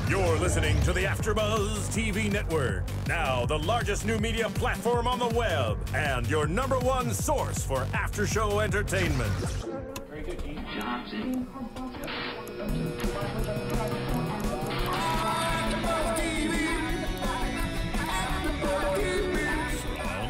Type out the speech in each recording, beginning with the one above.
You're listening to the AFTERBUZZ TV network, now the largest new media platform on the web, and your #1 source for after-show entertainment. Very good, Keith. Johnson.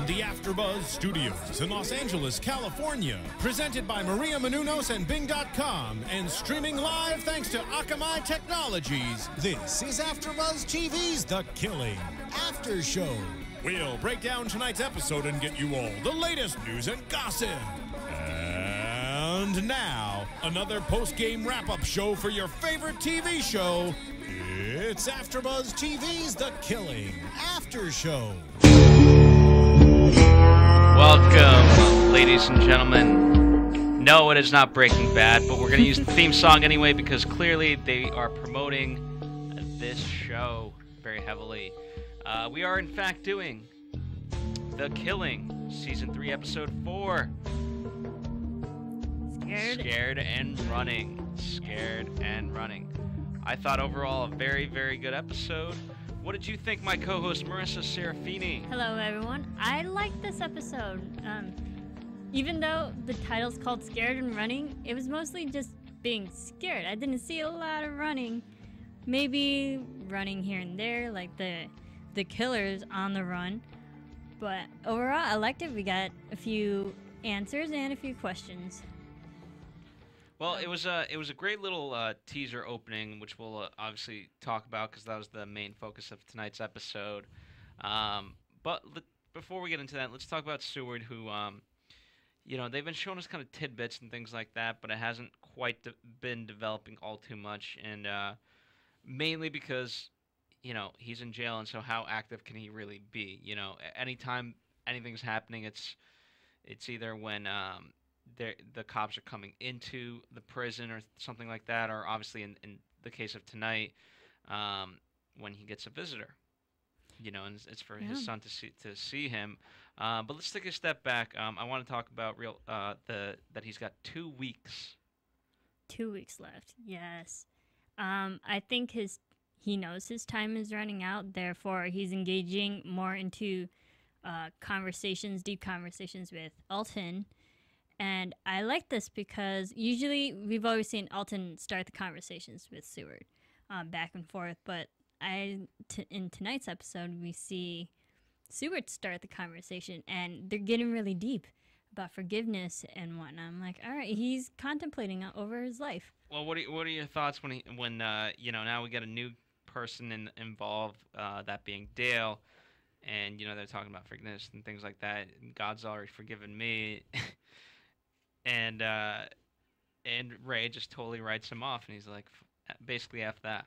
The AFTERBUZZ Studios in Los Angeles, California. Presented by Maria Menounos and Bing.com and streaming live thanks to Akamai Technologies. This is AFTERBUZZ TV's The Killing After Show. We'll break down tonight's episode and get you all the latest news and gossip. And now, another post-game wrap-up show for your favorite TV show. It's AFTERBUZZ TV's The Killing After Show. Welcome, ladies and gentlemen. No, it is not Breaking Bad, but we're going to use the theme song anyway because clearly they are promoting this show very heavily. We are, in fact, doing The Killing, Season 3, Episode 4. Scared and Running. Scared and Running. I thought overall a very, very good episode. What did you think, my co-host Marisa Serafini? Hello, everyone. I liked this episode. Even though the title's called Scared and Running, it was mostly just being scared. I didn't see a lot of running. Maybe running here and there, like the killers on the run. But overall, I liked it. We got a few answers and a few questions. Well, it was a great little teaser opening, which we'll obviously talk about because that was the main focus of tonight's episode. But before we get into that, let's talk about Seward, who, they've been showing us kind of tidbits and things like that, but it hasn't quite been developing all too much, and mainly because, he's in jail, and so how active can he really be? Anytime anything's happening, it's either when the cops are coming into the prison or something like that, or obviously in the case of tonight, when he gets a visitor, and it's for his son to see him. But let's take a step back. I want to talk about that he's got 2 weeks. 2 weeks left. Yes. I think he knows his time is running out. Therefore, he's engaging more into deep conversations with Alton. And I like this because usually we've always seen Alton start the conversations with Seward, back and forth. But in tonight's episode, we see Seward start the conversation, and they're getting really deep about forgiveness and whatnot. I'm like, all right, he's contemplating over his life. Well, what are your thoughts when now we get a new person involved, that being Dale, and they're talking about forgiveness and things like that. God's already forgiven me. And Ray just totally writes him off, and he's like, basically, F that.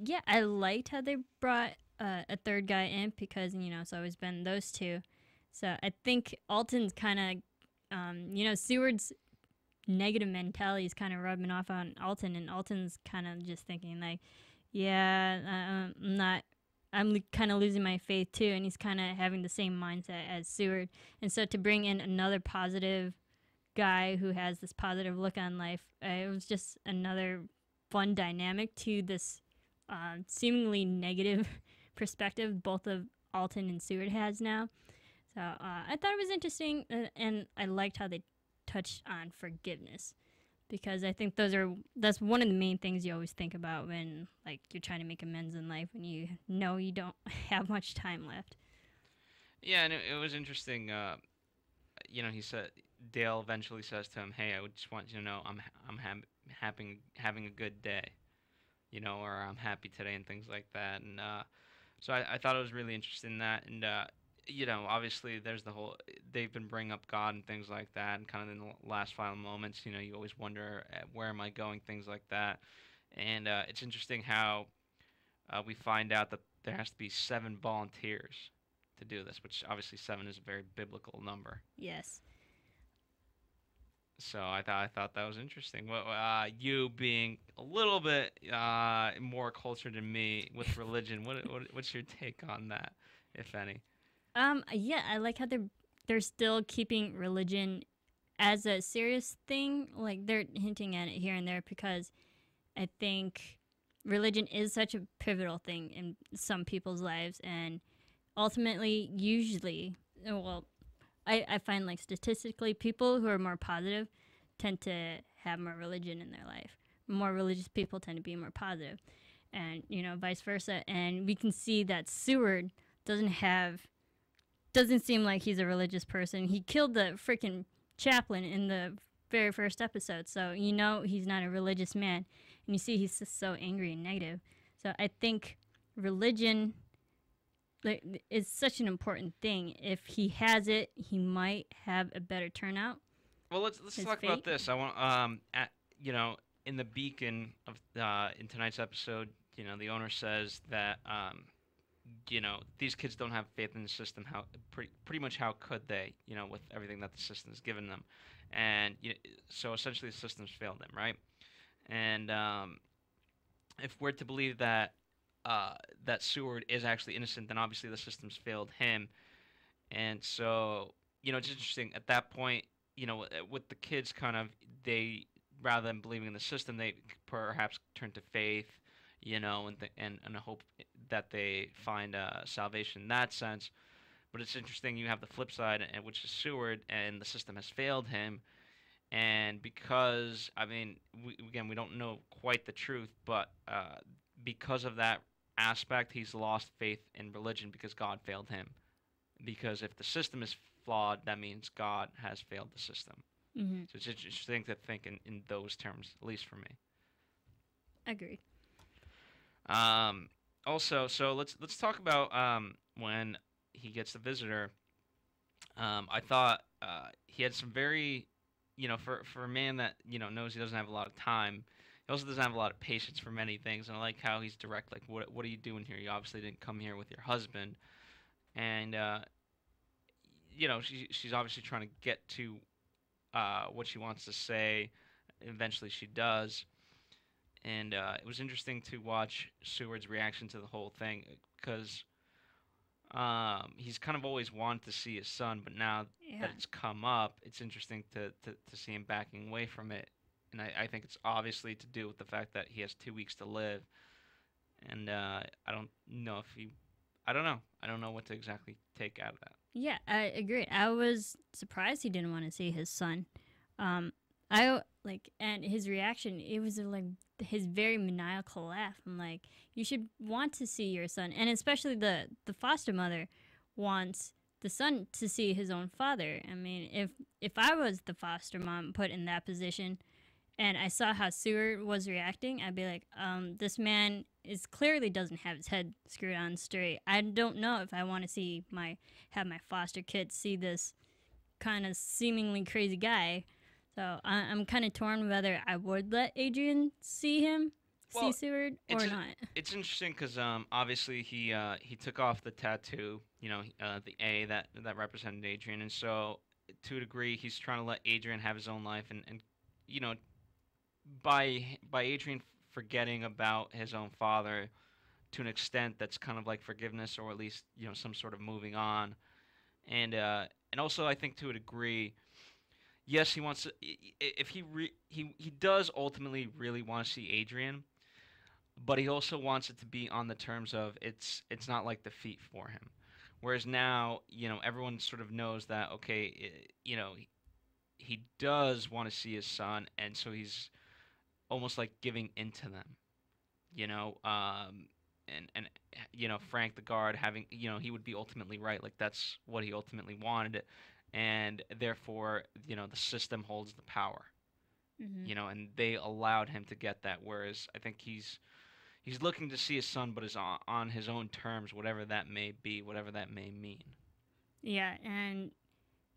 Yeah, I liked how they brought a third guy in because, it's always been those two. So I think Alton's kind of, Seward's negative mentality is kind of rubbing off on Alton, and Alton's kind of just thinking like, yeah, I'm kind of losing my faith too, and he's kind of having the same mindset as Seward. And so to bring in another positive guy who has this positive look on life, it was just another fun dynamic to this seemingly negative perspective both of Alton and Seward has now. So I thought it was interesting, and I liked how they touched on forgiveness. Because I think that's one of the main things you always think about when you're trying to make amends in life when you know you don't have much time left. Yeah, and it was interesting. He said Dale eventually says to him, "Hey, I just want you to know I'm having a good day, or I'm happy today," and things like that. And so I thought it was really interesting that, and obviously there's they've been bringing up God and things like that, and kind of in the last final moments, you always wonder, where am I going, things like that. And it's interesting how we find out that there has to be 7 volunteers to do this, which obviously 7 is a very biblical number. Yes. So I thought that was interesting. Well, you being a little bit more cultured than me with religion, what's your take on that, if any? Yeah, I like how they're still keeping religion as a serious thing. Like, they're hinting at it here and there because I think religion is such a pivotal thing in some people's lives, and ultimately, usually, well, I find like statistically, people who are more positive tend to have more religion in their life. More religious people tend to be more positive, and vice versa. And we can see that Seward doesn't seem like he's a religious person. He killed the freaking chaplain in the very first episode, so he's not a religious man. And you see he's just so angry and negative. So I think religion is such an important thing. If he has it, he might have a better turnout. Well, let's talk about this. I want in the Beacon of in tonight's episode, the owner says that these kids don't have faith in the system. How pretty much how could they? With everything that the system's given them, and so essentially the system's failed them, right? And if we're to believe that that Seward is actually innocent, then obviously the system's failed him. And so it's interesting at that point. With the kids, kind of they rather than believing in the system, they perhaps turn to faith, and hope that they find salvation in that sense. But it's interesting, you have the flip side, which is Seward, and the system has failed him. And because, we don't know quite the truth, but because of that aspect, he's lost faith in religion because God failed him. Because if the system is flawed, that means God has failed the system. Mm-hmm. So it's interesting to think in those terms, at least for me. Agreed. Also, so let's talk about when he gets the visitor. I thought he had some very, for a man that knows he doesn't have a lot of time, he also doesn't have a lot of patience for many things. And I like how he's direct. Like, what are you doing here? You obviously didn't come here with your husband, and she's obviously trying to get to what she wants to say. Eventually, she does. And it was interesting to watch Seward's reaction to the whole thing, because he's kind of always wanted to see his son, but now that it's come up, it's interesting to see him backing away from it. And I think it's obviously to do with the fact that he has 2 weeks to live. And I don't know I don't know what to exactly take out of that. Yeah, I agree. I was surprised he didn't want to see his son. And his reaction, it was like his very maniacal laugh. I'm like, you should want to see your son. And especially the foster mother wants the son to see his own father. I mean, if I was the foster mom put in that position and I saw how Seward was reacting, I'd be like, this man clearly doesn't have his head screwed on straight. I don't know if I want to see have my foster kid see this kind of seemingly crazy guy. So I'm kind of torn whether I would let Adrian see Seward or not. It's interesting because obviously he took off the tattoo, the A that represented Adrian, and so to a degree he's trying to let Adrian have his own life, and by Adrian forgetting about his own father to an extent, that's kind of like forgiveness, or at least some sort of moving on, and also I think to a degree. Yes, he wants to. If he does ultimately really want to see Adrian, but he also wants it to be on the terms of it's not like defeat for him. Whereas now, everyone sort of knows that he does want to see his son, and so he's almost like giving into them, and Frank the guard having he would be ultimately right. Like that's what he ultimately wanted. And therefore, the system holds the power, and they allowed him to get that. Whereas I think he's looking to see his son, but is on his own terms, whatever that may be, whatever that may mean. Yeah, and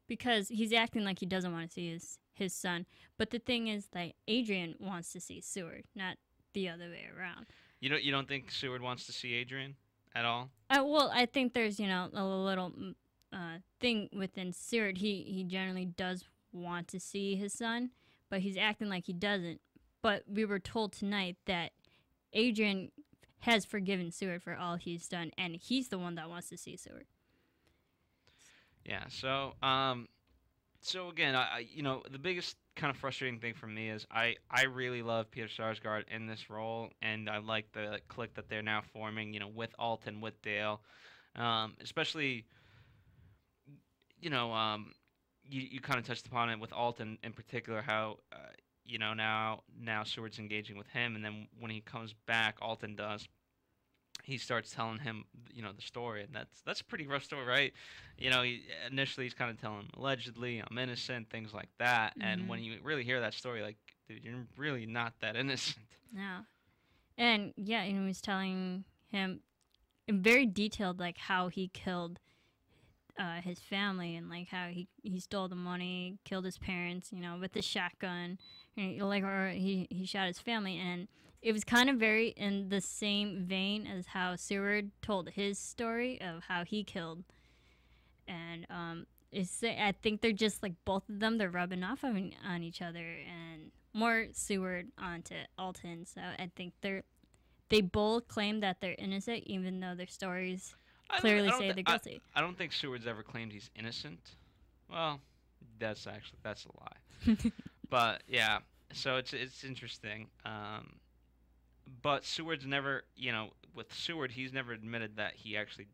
because he's acting like he doesn't want to see his son. But the thing is that Adrian wants to see Seward, not the other way around. You don't think Seward wants to see Adrian at all? Well, I think there's, a little thing within Seward. He generally does want to see his son, but he's acting like he doesn't. But we were told tonight that Adrian has forgiven Seward for all he's done, and he's the one that wants to see Seward. Yeah. So again, the biggest kind of frustrating thing for me is I really love Peter Sarsgaard in this role, and I like the clique that they're now forming, with Alton, with Dale, especially, you kind of touched upon it with Alton in particular, how, now Seward's engaging with him, and then when he comes back, Alton does. He starts telling him, the story, and that's a pretty rough story, right? Initially he's kind of telling him, allegedly, I'm innocent, things like that. And when you really hear that story, like, dude, you're really not that innocent. No. And yeah, he was telling him in very detailed, like, how he killed his family, and like how he stole the money, killed his parents, with the shotgun, or he shot his family. And it was kind of very in the same vein as how Seward told his story of how he killed. And I think they're just like, both of them, they're rubbing off on each other, and more Seward onto Alton. So I think they both claim that they're innocent, even though their stories clearly say they're guilty. I don't think Seward's ever claimed he's innocent. Well, that's a lie. But yeah, so it's interesting. But Seward's never, with Seward, he's never admitted that he actually,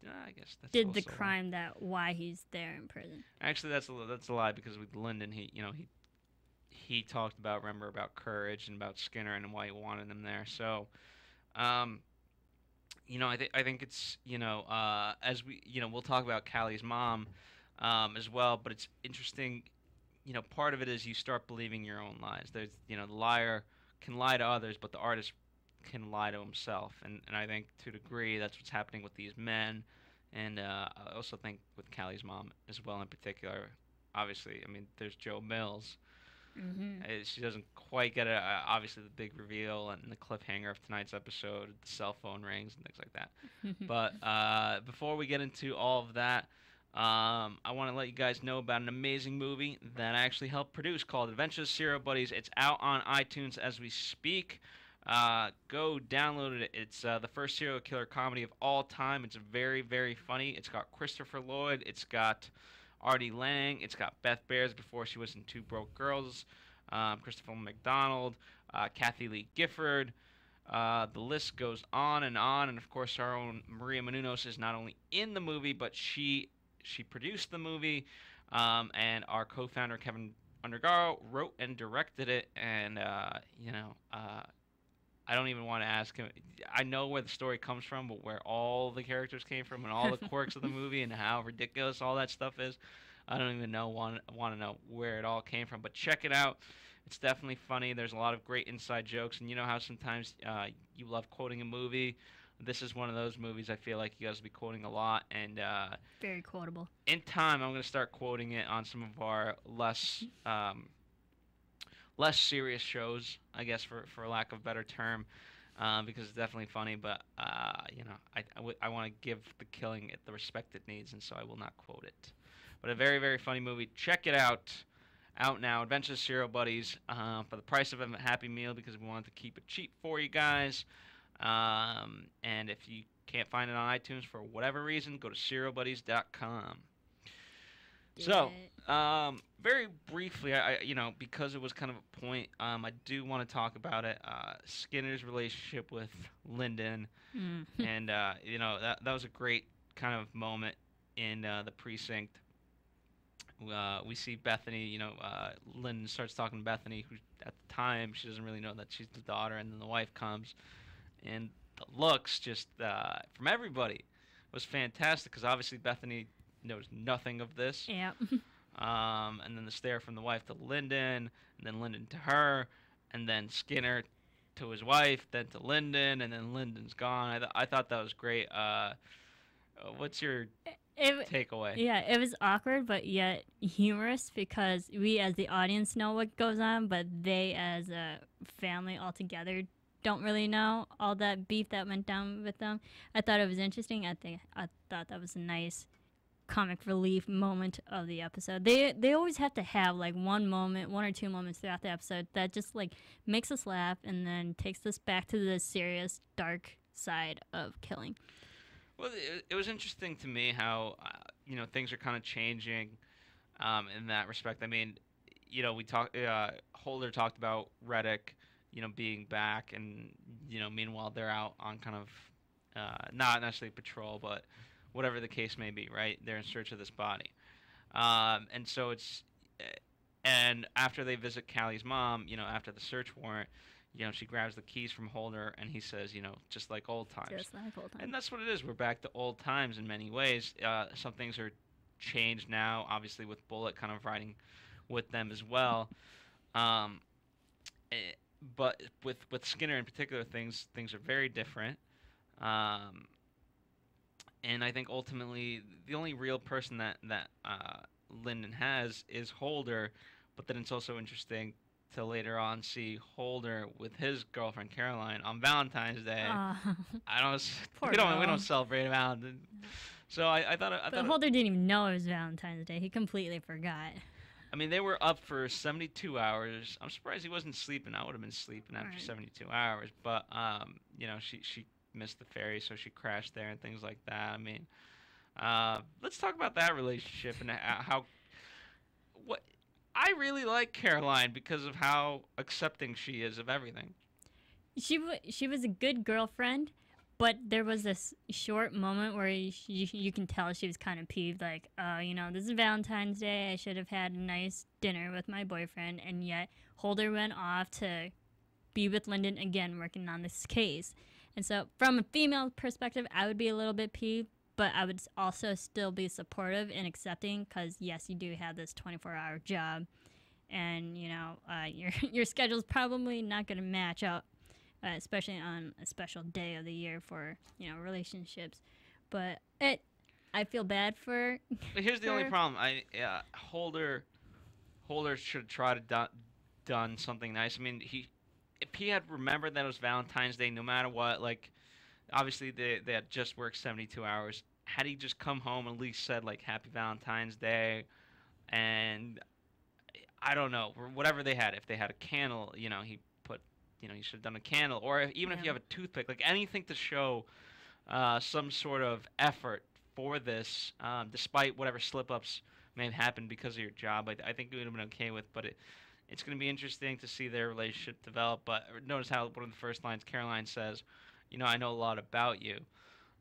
I guess that's did the crime, that why he's there in prison. Actually, that's a lie, because with Lyndon, he talked about courage and about Skinner and why he wanted him there. So, I think it's, as we, we'll talk about Callie's mom as well, but it's interesting, part of it is you start believing your own lies. There's, the liar can lie to others, but the artist can lie to himself. And I think to a degree that's what's happening with these men. And I also think with Callie's mom as well in particular. Obviously, I mean, there's Joe Mills. She doesn't quite get it. Obviously, the big reveal and the cliffhanger of tonight's episode, the cell phone rings and things like that. But before we get into all of that, I want to let you guys know about an amazing movie that I actually helped produce called Adventures of Serial Buddies. It's out on iTunes as we speak. Go download it. It's the first serial killer comedy of all time. It's very, very funny. It's got Christopher Lloyd. It's got Artie Lang. It's got Beth Bears before she was in Two Broke Girls. Christopher McDonald. Kathy Lee Gifford. The list goes on. And of course, our own Maria Menounos is not only in the movie, but she produced the movie, and our co-founder Kevin Undergaro wrote and directed it. And I don't even want to ask him. I know where the story comes from, but where all the characters came from and all the quirks of the movie and how ridiculous all that stuff is, I don't even want to know where it all came from. But check it out. It's definitely funny. There's a lot of great inside jokes, and you know how sometimes you love quoting a movie. This is one of those movies I feel like you guys will be quoting a lot, and very quotable. In time, I'm going to start quoting it on some of our less serious shows, I guess, for lack of a better term, because it's definitely funny. But I want to give The Killing it the respect it needs, and so I will not quote it. But a very, very funny movie. Check it out. Out now, Adventures of Serial Buddies, for the price of a Happy Meal, because we wanted to keep it cheap for you guys. And if you can't find it on iTunes for whatever reason, go to serialbuddies.com. So, very briefly, I because it was kind of a point, I do want to talk about it. Skinner's relationship with Lyndon, and that was a great kind of moment in the precinct. We see Bethany, Lyndon starts talking to Bethany, who at the time she doesn't really know that she's the daughter, and then the wife comes, and the looks just from everybody was fantastic, because obviously Bethany knows nothing of this. Yeah. And then the stare from the wife to Lyndon, and then Lyndon to her, and then Skinner to his wife, then to Lyndon, and then Lyndon's gone. I thought that was great. What's your takeaway? Yeah, it was awkward, but yet humorous, because we as the audience know what goes on, but they as a family altogether don't really know all that beef that went down with them. I thought it was interesting. I thought that was a nice comic relief moment of the episode. They always have to have like one or two moments throughout the episode that just like makes us laugh and then takes us back to the serious, dark side of killing. Well, it was interesting to me how things are kind of changing in that respect. I mean, Holder talked about Reddick, being back, and meanwhile they're out on kind of not necessarily patrol, but whatever the case may be, right? They're in search of this body, and so and after they visit Callie's mom, after the search warrant, she grabs the keys from Holder, and he says, just like old times. Just like old times. And that's what it is. We're back to old times in many ways. Some things are changed now, obviously with Bullet kind of riding with them as well. But with Skinner in particular, things are very different. And I think ultimately the only real person that Lyndon has is Holder. But then it's also interesting to later on see Holder with his girlfriend Caroline on Valentine's Day. We don't celebrate Valentine's. So I thought. But Holder didn't even know it was Valentine's Day. He completely forgot. I mean, they were up for 72 hours. I'm surprised he wasn't sleeping. I would have been sleeping after 72 hours. But she missed the ferry, so she crashed there and things like that. I mean, let's talk about that relationship and what I really like Caroline because of how accepting she is of everything. She was a good girlfriend, but there was this short moment where you can tell she was kind of peeved, like, this is Valentine's Day. I should have had a nice dinner with my boyfriend, and yet Holder went off to be with Lyndon again, working on this case. And so from a female perspective, I would be a little bit peeved, but I would also still be supportive and accepting because, yes, you do have this 24-hour job, and, your schedule's probably not going to match up. Especially on a special day of the year for, relationships. But I feel bad for But here's the only problem. Holder should try to done something nice. I mean, if he had remembered that it was Valentine's Day, no matter what, like, obviously they had just worked 72 hours. Had he just come home and at least said, like, Happy Valentine's Day, and I don't know, whatever they had. If they had a candle, he you should have done a candle, or if you have a toothpick, like anything to show some sort of effort for this, despite whatever slip-ups may have happened because of your job. I think it would have been okay with, but it's going to be interesting to see their relationship develop. But notice how one of the first lines Caroline says, I know a lot about you.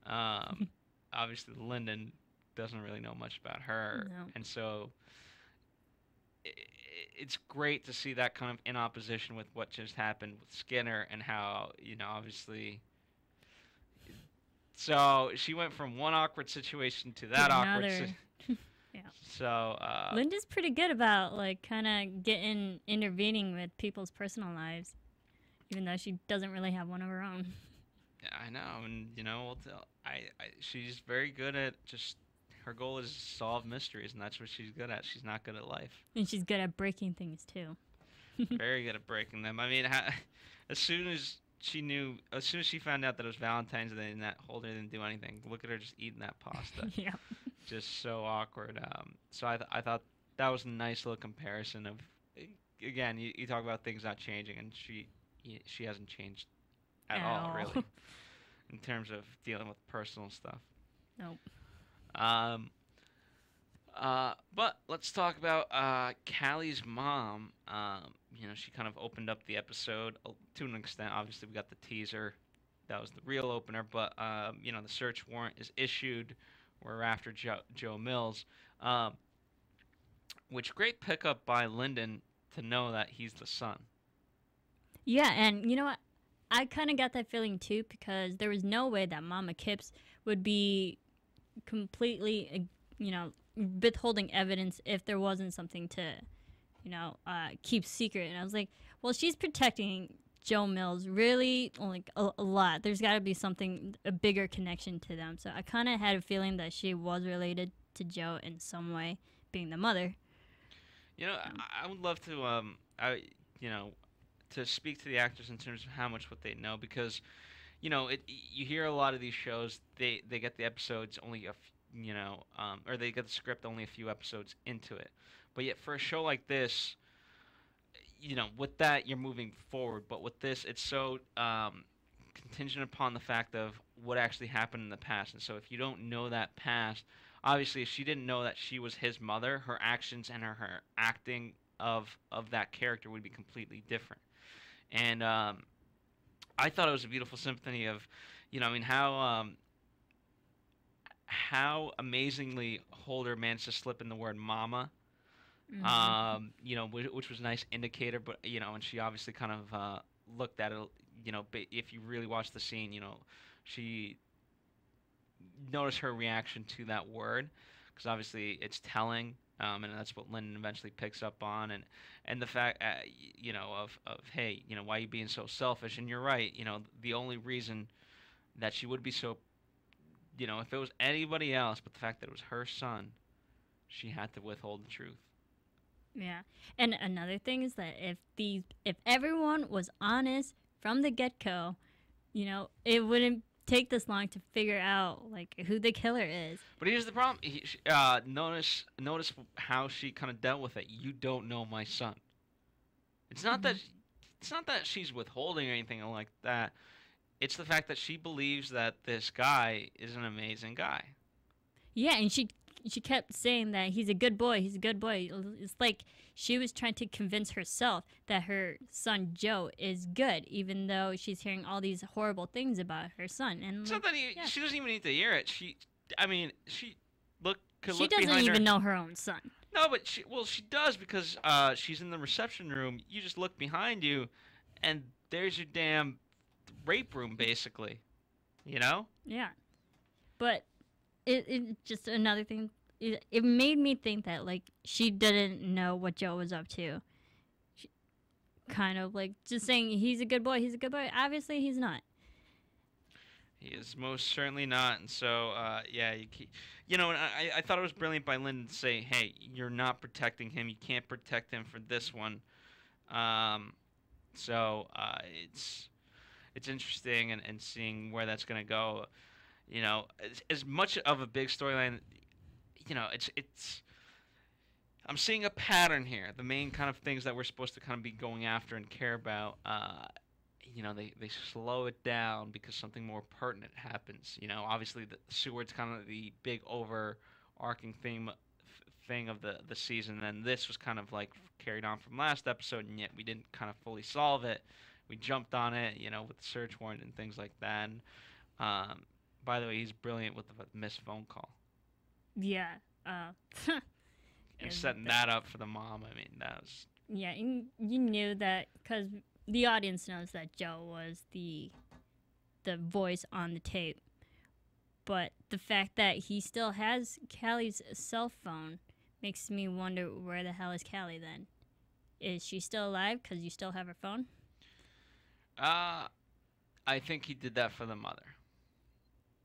Obviously, Lyndon doesn't really know much about her, and so it's great to see that kind of in opposition with what just happened with Skinner and how, obviously. So she went from one awkward situation to that awkward situation. Yeah. So Linda's pretty good about kind of intervening with people's personal lives, even though she doesn't really have one of her own. Yeah, I know, and she's very good at just. Her goal is to solve mysteries, and that's what she's good at. She's not good at life. And she's good at breaking things, too. Very good at breaking them. I mean, as soon as she found out that it was Valentine's Day and that Holder didn't do anything, look at her just eating that pasta. Yeah. Just so awkward. So I thought that was a nice little comparison of, again, you talk about things not changing, and she hasn't changed at all, really, in terms of dealing with personal stuff. Nope. But let's talk about Callie's mom. She kind of opened up the episode to an extent. Obviously, we got the teaser. That was the real opener. But, the search warrant is issued. We're after Joe Mills. Which great pickup by Lyndon to know that he's the son. Yeah, and you know what? I kind of got that feeling, too, because there was no way that Mama Kipps would be completely, withholding evidence if there wasn't something to, keep secret. And I was like, well, she's protecting Joe Mills really a lot. There's got to be a bigger connection to them. So I kind of had a feeling that she was related to Joe in some way, being the mother. I would love to, to speak to the actors in terms of how much what they know, because you hear a lot of these shows, they get the episodes only or they get the script only a few episodes into it. But yet for a show like this, with that you're moving forward. But with this, it's so contingent upon the fact of what actually happened in the past. And so if you don't know that past, obviously if she didn't know that she was his mother, her actions and her acting of that character would be completely different. And I thought it was a beautiful symphony of, I mean, how amazingly Holder managed to slip in the word "mama." Which was a nice indicator, but and she obviously kind of looked at it. If you really watch the scene, she noticed her reaction to that word, because obviously it's telling, and that's what Lyndon eventually picks up on, and the fact, of hey, why are you being so selfish? And you're right, the only reason that she would be so, if it was anybody else, but the fact that it was her son, she had to withhold the truth. Yeah, and another thing is that if everyone was honest from the get-go, it wouldn't take this long to figure out like who the killer is. But here's the problem. Notice how she kind of dealt with it. You don't know my son. It's not that she's withholding or anything like that. It's the fact that she believes that this guy is an amazing guy. Yeah, and she kept saying that he's a good boy. He's a good boy. It's like she was trying to convince herself that her son Joe is good, even though she's hearing all these horrible things about her son. And it's not that she doesn't even need to hear it. She look she behind doesn't even her. know her own son. No, but she does, because she's in the reception room. You just look behind you, and there's your damn rape room, basically. Yeah, but it just another thing. It made me think that like she didn't know what Joe was up to. She, kind of like just saying he's a good boy. He's a good boy. Obviously, he's not. He is most certainly not, and so and I thought it was brilliant by Lyndon to say, hey, you're not protecting him. You can't protect him for this one. It's interesting and seeing where that's going to go. As much of a big storyline, it's I'm seeing a pattern here. The main kind of things that we're supposed to kind of be going after and care about, they slow it down because something more pertinent happens. Obviously the Seward's kind of the big overarching thing of the season, and this was kind of like carried on from last episode, and yet we didn't kind of fully solve it. We jumped on it, with the search warrant and things like that. And, by the way, he's brilliant with the missed phone call. Yeah. And setting that up for the mom, I mean, that was... Yeah, and you knew that because the audience knows that Joe was the voice on the tape. But the fact that he still has Callie's cell phone makes me wonder, where the hell is Callie then? Is she still alive because you still have her phone? I think he did that for the mother.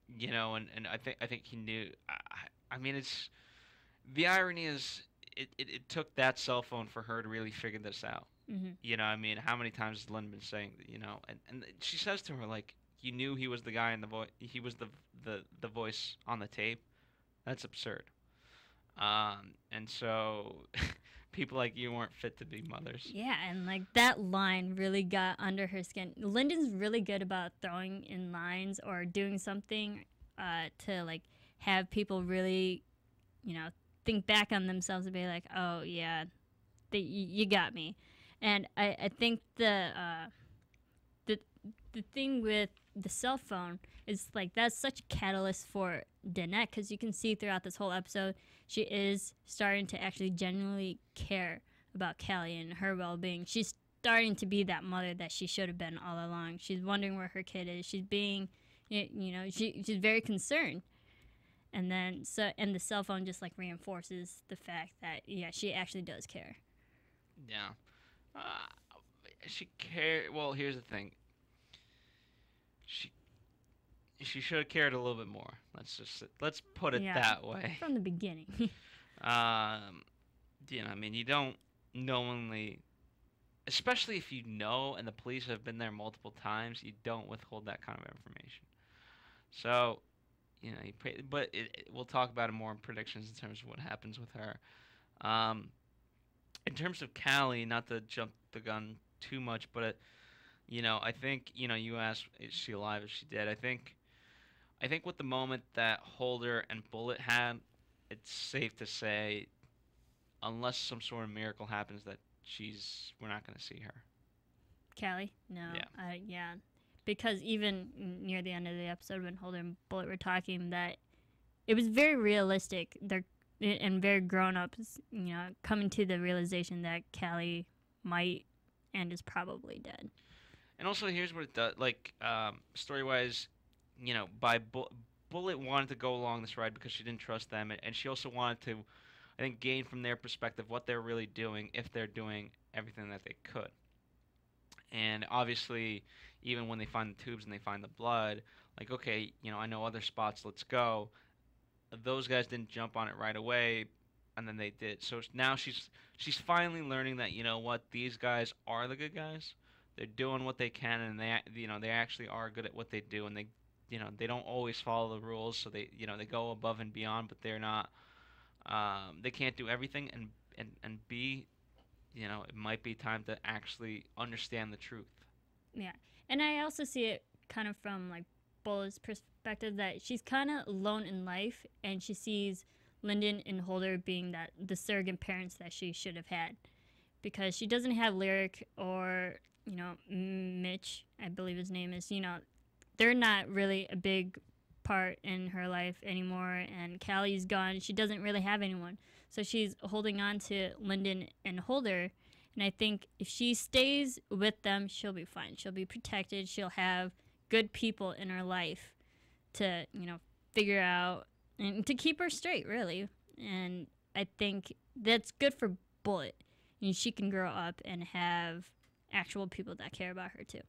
And I think he knew. I mean, it's the irony is it took that cell phone for her to really figure this out. Mm-hmm. I mean, how many times has Lynn been saying that? And she says to her, like, you knew he was the guy in the voice. He was the voice on the tape. That's absurd. And so people like you weren't fit to be mothers. Yeah, and like that line really got under her skin. Lyndon's really good about throwing in lines or doing something to like have people really, think back on themselves and be like, oh yeah, you got me. And I think the thing with the cell phone is like that's such a catalyst for Danette, because you can see throughout this whole episode she is starting to actually genuinely care about Callie and her well-being. She's starting to be that mother that she should have been all along. She's wondering where her kid is. She's being, she's very concerned. And then and the cell phone just like reinforces the fact that she actually does care. Yeah. She cared. Well, here's the thing. She should have cared a little bit more. Let's put it that way. From the beginning. I mean, you don't knowingly, especially if you know and the police have been there multiple times, you don't withhold that kind of information. So, but we'll talk about it more in predictions in terms of what happens with her. In terms of Callie, not to jump the gun too much, but I think you asked, is she alive? Is she dead? I think with the moment that Holder and Bullet had, it's safe to say, unless some sort of miracle happens, that we're not gonna see her. Callie? No. Yeah. Yeah. Because even near the end of the episode when Holder and Bullet were talking, that it was very realistic. And very grown ups, coming to the realization that Callie might and is probably dead. And also, here's what it does. Like, story-wise, Bullet wanted to go along this ride because she didn't trust them, and she also wanted to, I think, gain from their perspective what they're really doing, if they're doing everything that they could. And obviously, even when they find the tubes and they find the blood, like, okay, I know other spots, let's go. Those guys didn't jump on it right away, and then they did. So now she's finally learning that, these guys are the good guys. They're doing what they can, and they actually are good at what they do, and they don't always follow the rules, so they go above and beyond, but they're not. They can't do everything, and B, it might be time to actually understand the truth. Yeah, and I also see it kind of from like Bullet's perspective, that she's kind of alone in life, and she sees Lyndon and Holder being the surrogate parents that she should have had, because she doesn't have Lyric or Mitch, I believe his name is. They're not really a big part in her life anymore, and Callie's gone. She doesn't really have anyone, so she's holding on to Lyndon and Holder. And I think if she stays with them, she'll be fine. She'll be protected. She'll have good people in her life to, figure out and to keep her straight, really. And I think that's good for Bullet. She can grow up and have actual people that care about her, too.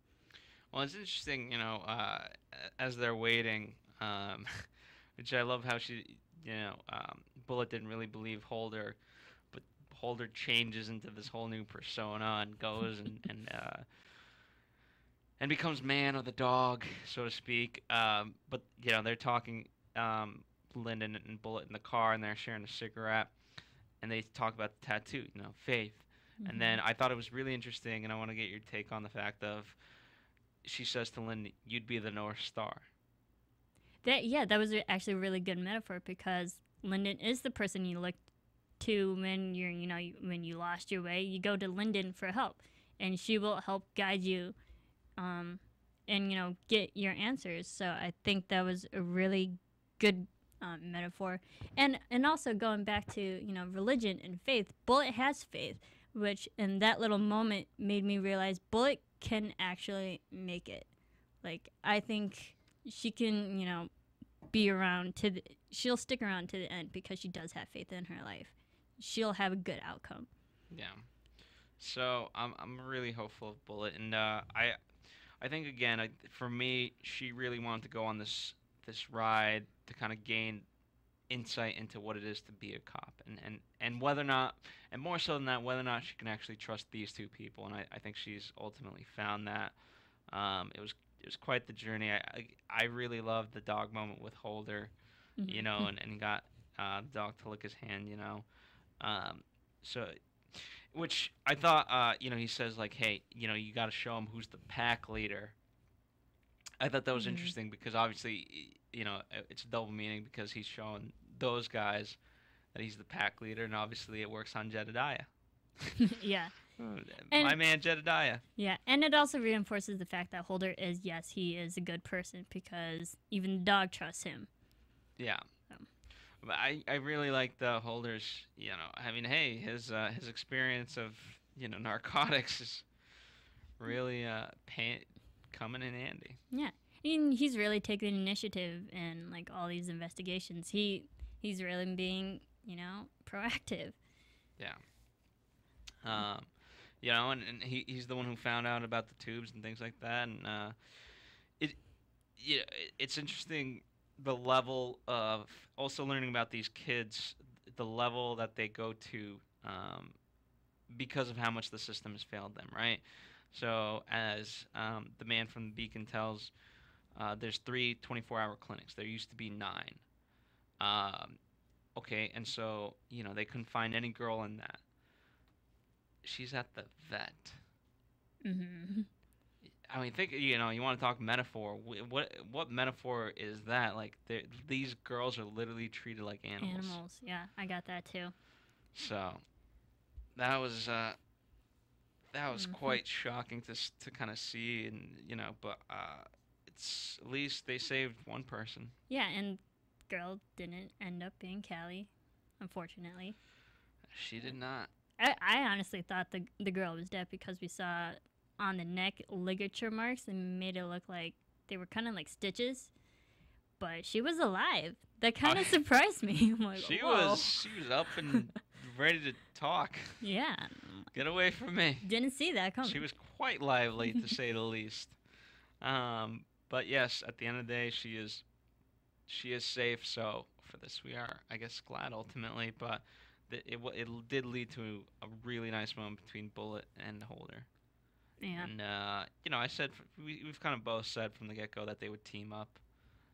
Well, it's interesting, as they're waiting, which I love how Bullet didn't really believe Holder, but Holder changes into this whole new persona and goes and becomes man or the dog, so to speak. But they're talking, Lyndon and Bullet in the car, and they're sharing a cigarette, and they talk about the tattoo, Faith. Mm-hmm. And then I thought it was really interesting, and I want to get your take on the fact of, she says to Lyndon, "You'd be the North Star." That was actually a really good metaphor, because Lyndon is the person you look to when when you lost your way. You go to Lyndon for help, and she will help guide you, and get your answers. So I think that was a really good metaphor, and also going back to religion and faith. Bullet has faith, which in that little moment made me realize Bullet can actually make it. Like, I think she can be around she'll stick around to the end, because she does have faith in her life. She'll have a good outcome. Yeah. So I'm really hopeful of Bullet, and I think, again, for me, she really wanted to go on this ride to kind of gain insight into what it is to be a cop, and whether or not, and more so than that, whether or not she can actually trust these two people. And I think she's ultimately found that. It was quite the journey. I really loved the dog moment with Holder, mm-hmm. and got the dog to lick his hand, so, which I thought, he says, like, hey, you got to show him who's the pack leader. I thought that was mm-hmm. interesting, because obviously, it's a double meaning, because he's showing those guys that he's the pack leader, and obviously it works on Jedediah. Yeah. My man Jedediah. Yeah, and it also reinforces the fact that Holder he is a good person, because even the dog trusts him. Yeah. But I really like the Holder's, hey, his experience of, narcotics is really coming in handy. Yeah. And he's really taking initiative in, like, all these investigations. He's really being, proactive. Yeah. And he's the one who found out about the tubes and things like that. And it's interesting, the level of also learning about these kids, the level that they go to, because of how much the system has failed them, right? So as the man from the Beacon tells, there's 3 24-hour clinics. There used to be 9. Okay, and so, they couldn't find any girl in that. She's at the vet. Mm-hmm. I mean, think, you want to talk metaphor. What metaphor is that? Like, these girls are literally treated like animals. Animals, yeah, I got that too. So, that was that was quite shocking to kind of see, and but it's at least they saved one person. Yeah, and girl didn't end up being Callie, unfortunately. She did not. I honestly thought the girl was dead because we saw on the neck ligature marks and made it look like they were kind of like stitches, but she was alive. That kind of surprised me. I'm like, she whoa. was up and ready to talk. Yeah. Get away from me. Didn't see that coming. She was quite lively, to say the least. But yes, at the end of the day, she is safe. So for this, we are, I guess, glad ultimately. But it did lead to a really nice moment between Bullet and Holder. Yeah. And I said we've kind of both said from the get-go that they would team up.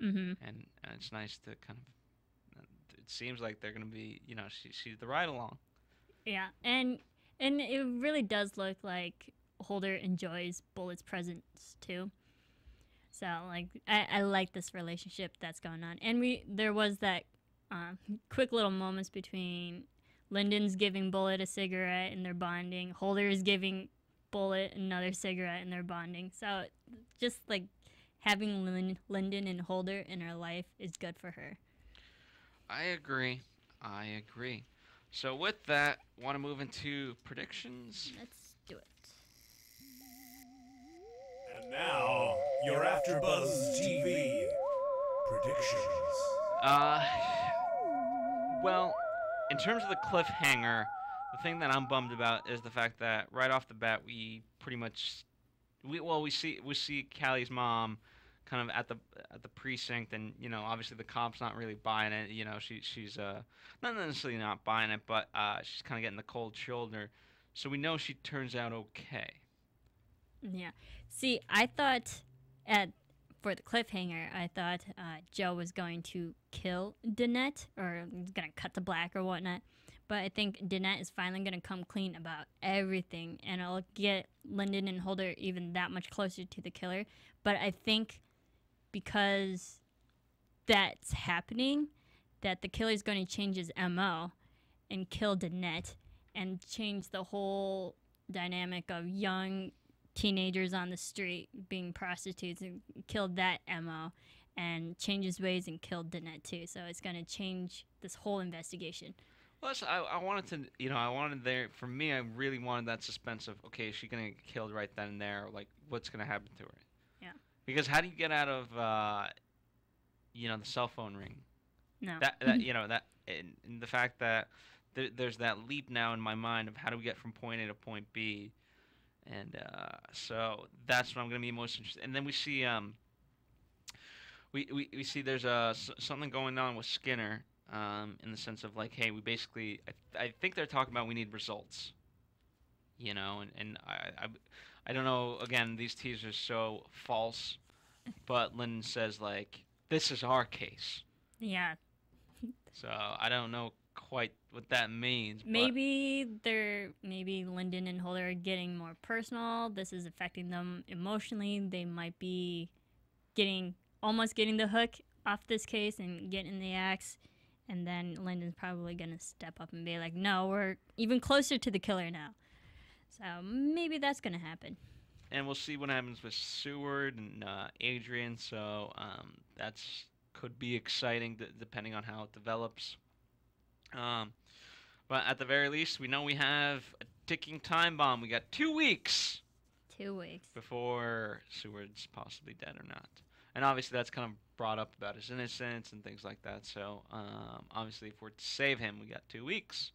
Mm-hmm. And it's nice to kind of. It seems like they're gonna be, she's the ride along. Yeah, and it really does look like Holder enjoys Bullet's presence too. So like I like this relationship that's going on, and there was that quick little moments between Lyndon's giving Bullet a cigarette and they're bonding. Holder is giving Bullet another cigarette and they're bonding. So just like having Lyndon and Holder in her life is good for her. I agree. So with that, want to move into predictions? Let's do it. And now, your AfterBuzz TV predictions. Well, in terms of the cliffhanger, the thing that I'm bummed about is the fact that right off the bat we pretty much we see Callie's mom kind of at the precinct, and obviously the cop's not really buying it. She's not necessarily not buying it, but she's kind of getting the cold shoulder. So we know she turns out okay. Yeah. See, I thought for the cliffhanger, I thought Joe was going to kill Danette or going to cut to black or whatnot. But I think Danette is finally going to come clean about everything, and it'll get Lyndon and Holder even that much closer to the killer. But I think because that's happening, that the killer's going to change his MO and kill Danette and change the whole dynamic of young teenagers on the street being prostitutes, and kill that MO and change his ways and kill Danette too. So it's going to change this whole investigation. Well, I wanted to, for me, I really wanted that suspense of, okay, is she going to get killed right then and there? Like, what's going to happen to her? Yeah. Because how do you get out of, the cell phone ring? No. And the fact that there's that leap now in my mind of how do we get from point A to point B, and so that's what I'm going to be most interested. And then we see we see there's something going on with Skinner, in the sense of like, hey, we basically I think they're talking about we need results, and I don't know. Again, these teasers are so false, but Lyndon says like, this is our case. Yeah. So I don't know quite what that means. Maybe Lyndon and Holder are getting more personal. This is affecting them emotionally. They might be almost getting the hook off this case and getting the axe. And then Lyndon's probably going to step up and be like, no, we're even closer to the killer now. So maybe that's going to happen. And we'll see what happens with Seward and Adrian. So that's could be exciting depending on how it develops. But at the very least, we know we have a ticking time bomb. We got 2 weeks. 2 weeks. Before Seward's possibly dead or not. And obviously that's kind of brought up about his innocence and things like that. So obviously if we're to save him, we got 2 weeks.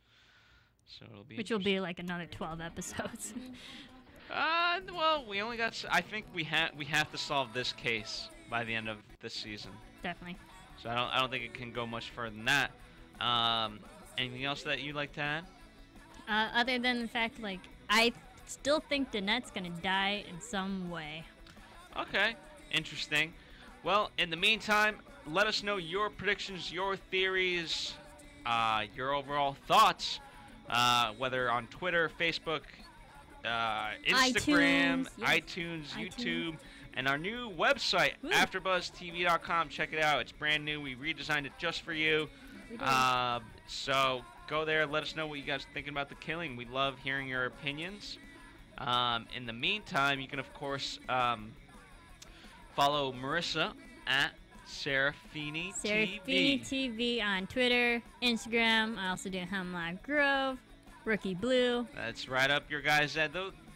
So it'll be Which will be like another 12 episodes. Well, we only got. I think we have to solve this case by the end of this season. Definitely. So I don't think it can go much further than that. Anything else that you'd like to add? Other than the fact, like, I still think Danette's gonna die in some way. Okay, interesting. Well, in the meantime, let us know your predictions, your theories, your overall thoughts, whether on Twitter, Facebook, Instagram, iTunes, YouTube, and our new website, AfterBuzzTV.com. Check it out. It's brand new. We redesigned it just for you. So go there. Let us know what you guys are thinking about The Killing. We love hearing your opinions. In the meantime, you can, of course, follow Marisa at Serafini Serafini TV. TV on Twitter, Instagram. I also do Hemlock Grove, Rookie Blue. That's right up your guys' head.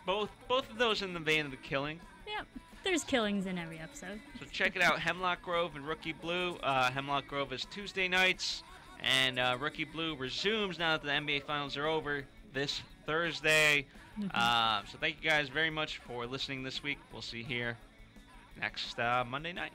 Both of those in the vein of The Killing. Yep, there's killings in every episode. So check it out, Hemlock Grove and Rookie Blue. Hemlock Grove is Tuesday nights, and Rookie Blue resumes now that the NBA Finals are over this Thursday. So thank you guys very much for listening this week. We'll see you here next Monday night.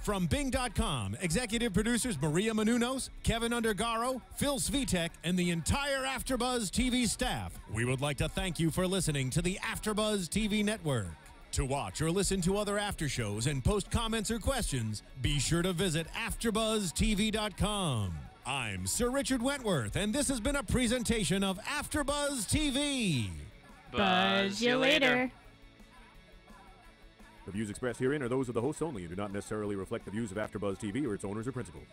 From Bing.com, executive producers Maria Menounos, Kevin Undergaro, Phil Svitek, and the entire AfterBuzz TV staff, we would like to thank you for listening to the AfterBuzz TV network. To watch or listen to other after shows and post comments or questions, be sure to visit AfterBuzzTV.com. I'm Sir Richard Wentworth, and this has been a presentation of AfterBuzz TV. Buzz you later. The views expressed herein are those of the hosts only and do not necessarily reflect the views of AfterBuzz TV or its owners or principals.